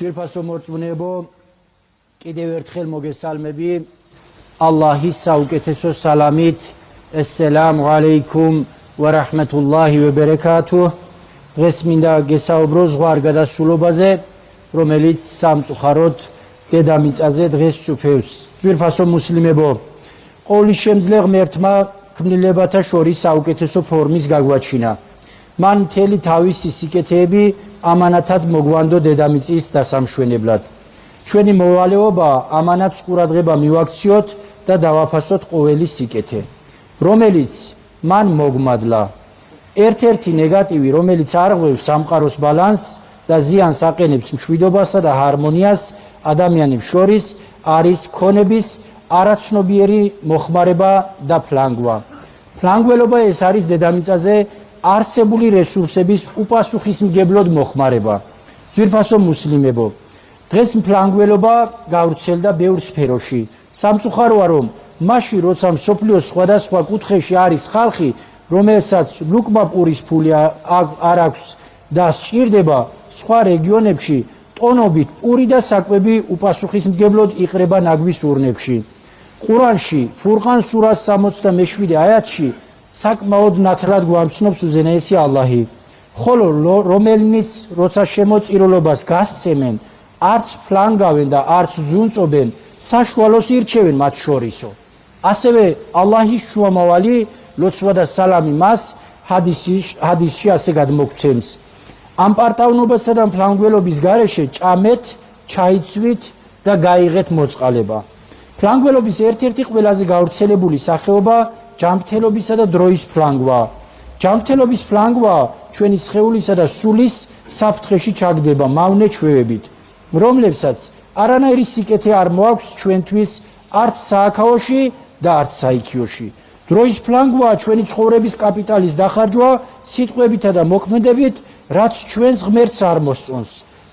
Ძვირფასო მორწმუნეებო, კიდევ ერთხელ მოგესალმები ალლაჰის საუკეთესო სალამით. ესსელამუ ალეიკუმ ვა რაჰმათულლაჰი ვა ბერაკათუჰ. დღეს მინდა გესაუბრო ზღვარ გადასულობაზე, რომელიც სამწუხაროდ დედამიწაზე დღეს წუფევს. ძვირფასო მუსლიმებო, ყოვლის შემძლე ღმერთმა ქმნილებათა შორის საუკეთესო ფორმის გაგვაჩინა. მან მთელი თავისი სიკეთეები ამანათად მოგვანდო დედამიწის დასამშვენებლად. ჩვენი მოვალეობა ამანათს ყურადღება მივაქციოთ და დავაფასოთ ყოველი სიკეთე, რომელიც მან მოგმადლა. ერთ-ერთი ნეგატივი, რომელიც არღვევს სამყაროს ბალანსს და ზიანს აყენებს მშვიდობასა და ჰარმონიას ადამიანებს შორის, არის ქონების არაცნობიერი მოხმარება და ფლანგვა. ფლანგველობა ეს არის დედამიწაზე არსებული რესურსების უპასუხისმგებლოდ მოხმარება. ძვირფასო მუსლიმებო, დღეს ფლანგველობა გავრცელდა ბევრ სფეროში. სამწუხაროა, რომ მაშინ, როცა მსოფლიოს სხვადასხვა კუთხეში არის ხალხი, რომელსაც ლუკმა პურის ფული არ აქვს და სჭირდება, სხვა რეგიონებში ტონობით პური და საკვები უპასუხისმგებლოდ იყრება ნაგვის ურნებში. ყურანში, ფურყან სურას 67 აიათში საკმაოდ ნათლად გვამცნობს უზენაესი ალლაჰი, ხოლო რომელნიც როცა შემოწირულობას გასცემენ, არც ფლანგავენ და არც ძუნწობენ, საშუალოს ირჩევენ მათ შორისო. ასევე ალლაჰის შუამავალი, ლოცვა და სალამი მას ჰადისში ასე გადმოგცემს: ამ პარტავნობასა და ფლანგველობის გარეშე ჭამეთ, ჩაიცვით და გაიღეთ მოწყალება. ფლანგველობის ერთ-ერთი ყველაზე გავრცელებული სახეობა ჯანმრთელობისა და დროის ფლანგვა. ჯანმრთელობის ფლანგვა ჩვენი სხეულისა და სულის საფრთხეში ჩაგდება მავნე ჩვევებით, რომლებსაც არანაირი სიკეთე არ მოაქვს ჩვენთვის არც სააქაოში და არც საიქიოში. დროის ფლანგვა ჩვენი ცხოვრების კაპიტალის დახარჯვა სიტყვებითა და მოქმედებით, რაც ჩვენს ღმერთს არ მოსწონს.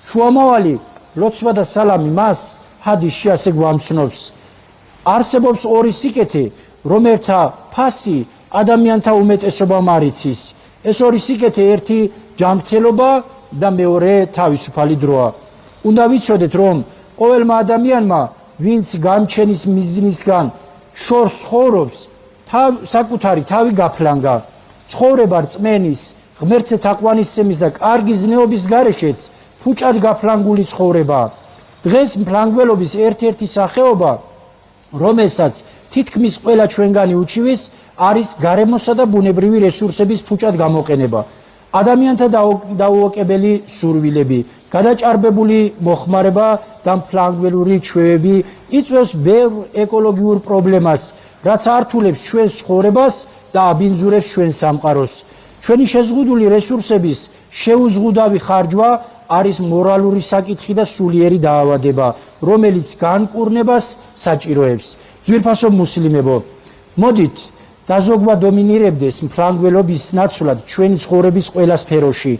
შუამავალი, ლოცვა და სალამი მას ჰადისში ასე გვამცნობს: არსებობს ორი სიკეთე, რომელთა ფასი ადამიანთა უმეტესობამ არ იცის. ეს ორი სიკეთე, ერთი ჯანმრთელობა და მეორე თავისუფალი დროა. უნდა ვიცოდეთ, რომ ყოველმა ადამიანმა, ვინც გამჩენის მიზნისგან შორს ცხოვრობს, საკუთარი თავი გაფლანგა. ცხოვრება რწმენის, ღმერთზე თაყვანისცემის და კარგი ზნეობის გარეშეც ფუჭად გაფლანგული ცხოვრება. დღეს ფლანგველობის ერთ-ერთი სახეობა, რომელსაც თითქმის ყველა ჩვენგანი უჩივის, არის გარემოსა და ბუნებრივი რესურსების ფუჭად გამოყენება. ადამიანთა დაუოკებელი სურვილები, გადაჭარბებული მოხმარება და ფლანგველური ჩვევები იწვევს ბევრ ეკოლოგიურ პრობლემას, რაც ართულებს ჩვენს ცხოვრებას და აბინძურებს ჩვენს სამყაროს. ჩვენი შეზღუდული რესურსების შეუზღუდავი ხარჯვა არის მორალური საკითხი და სულიერი დაავადება, რომელიც განკურნებას საჭიროებს. ძვირფასო მუსლიმებო, მოდით დაზოგვა დომინირებდეს ფლანგველობის ნაცვლად ჩვენი ცხოვრების ყველა სფეროში.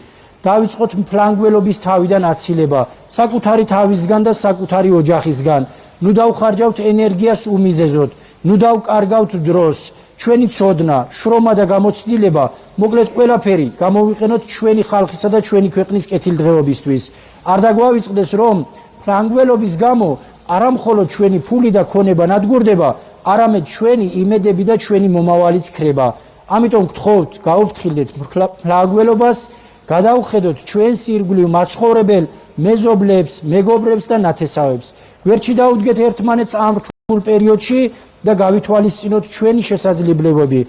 დავიწყოთ ფლანგველობის თავიდან აცილება, საკუთარი თავისგან და საკუთარი ოჯახისგან. ნუ დავხარჯავთ ენერგიას უმიზეზოდ, ნუ დავკარგავთ დროს. ჩვენი ცოდნა, შრომა და გამოცდილება, მოკლედ ყველაფერი გამოვიყენოთ ჩვენი ხალხისა და ჩვენი ქვეყნის კეთილდღეობისთვის. არ დაგვავიწყდეს, რომ ფლანგველობის გამო არა მხოლოდ ჩვენი ფული და ქონება ნადგურდება, არამედ ჩვენი იმედები და ჩვენი მომავალიც ქრება. ამიტომ გთხოვთ, გაუფრთხილდეთ ფლანგველობას, გადავხედოთ ჩვენს ირგვლივ მაცხოვრებელ მეზობლებს, მეგობრებს და ნათესავებს. გვერდში დაუდგეთ ერთმანეთს ამ რთულ პერიოდში და გავითვალისწინოთ ჩვენი შესაძლებლობები.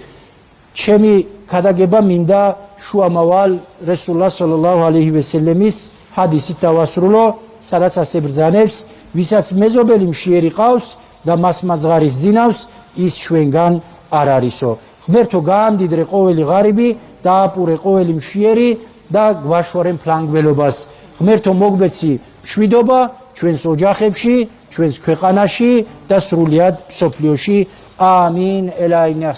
ჩემი ქადაგება მინდა შუამავალ რესულაჰ სალალლაჰუ ალეიჰი ვესელემის ჰადისით დავასრულო, სადაც ასე ბრძანებს: ვისაც მეზობელი მშიერი ყავს და მას მაძღარის ზინავს, ის ჩვენგან არ არისო. ღმერთო, გაამდიდრე ყოველი ღარიბი, დააპურე ყოველი მშიერი და გვაშორე ფლანგველობას. ღმერთო, მოგბეცი მშვიდობა ჩვენს ოჯახებში, ჩვენს ქვეყანაში და სრულიად მსოფლიოში. ამინ. ელაინახ